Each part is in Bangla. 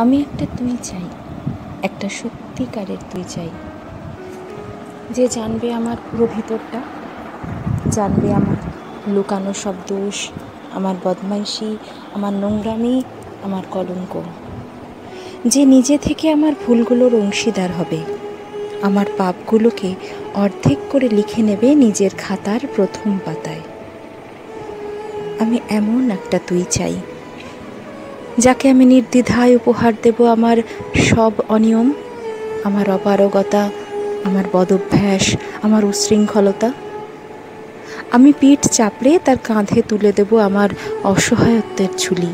আমি একটা তুই চাই, একটা সত্যিকারের তুই চাই, যে জানবে আমার পুরো ভিতরটা, জানবে আমার লুকানো সব দোষ, আমার বদমাইশি, আমার নোংরামি, আমার কলঙ্ক, যে নিজে থেকে আমার ভুলগুলোর অংশীদার হবে, আমার পাপগুলোকে অর্ধেক করে লিখে নেবে নিজের খাতার প্রথম পাতায়। আমি এমন একটা তুই চাই, যাকে আমি নির্দ্বিধায় উপহার দেব আমার সব অনিয়ম, আমার অপারগতা, আমার বদভ্যাস, আমার উচ্ছৃঙ্খলতা। আমি পিঠ চাপড়ে তার কাঁধে তুলে দেব আমার অসহায়ত্বের ঝুলি,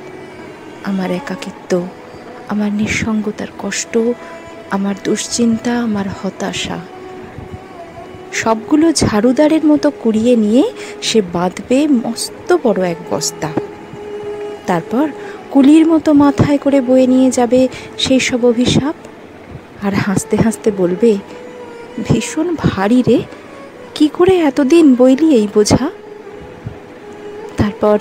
আমার একাকিত্ব, আমার নিঃসঙ্গতার কষ্ট, আমার দুশ্চিন্তা, আমার হতাশা। সবগুলো ঝাড়ুদারের মতো কুড়িয়ে নিয়ে সে বাঁধবে মস্ত বড় এক বস্তা। তারপর কুলির মতো মাথায় করে বয়ে নিয়ে যাবে সেই সব অভিশাপ, আর হাসতে হাসতে বলবে, ভীষণ ভারী রে, কি করে এতদিন বইলি এই বোঝা। তারপর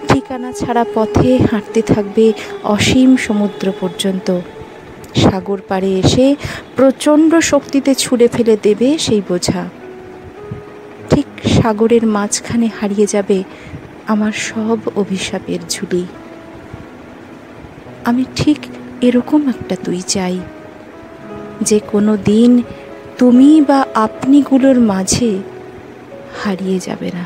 ঠিকানা ছাড়া পথে হাঁটতে থাকবে অসীম সমুদ্র পর্যন্ত। সাগর পাড়ে এসে প্রচণ্ড শক্তিতে ছুঁড়ে ফেলে দেবে সেই বোঝা। ঠিক সাগরের মাঝখানে হারিয়ে যাবে আমার সব অভিশাপের ঝুলি। আমি ঠিক এরকম একটা তুই চাই, যে কোনো দিন তুমি বা আপনিগুলোর মাঝে হারিয়ে যাবে না।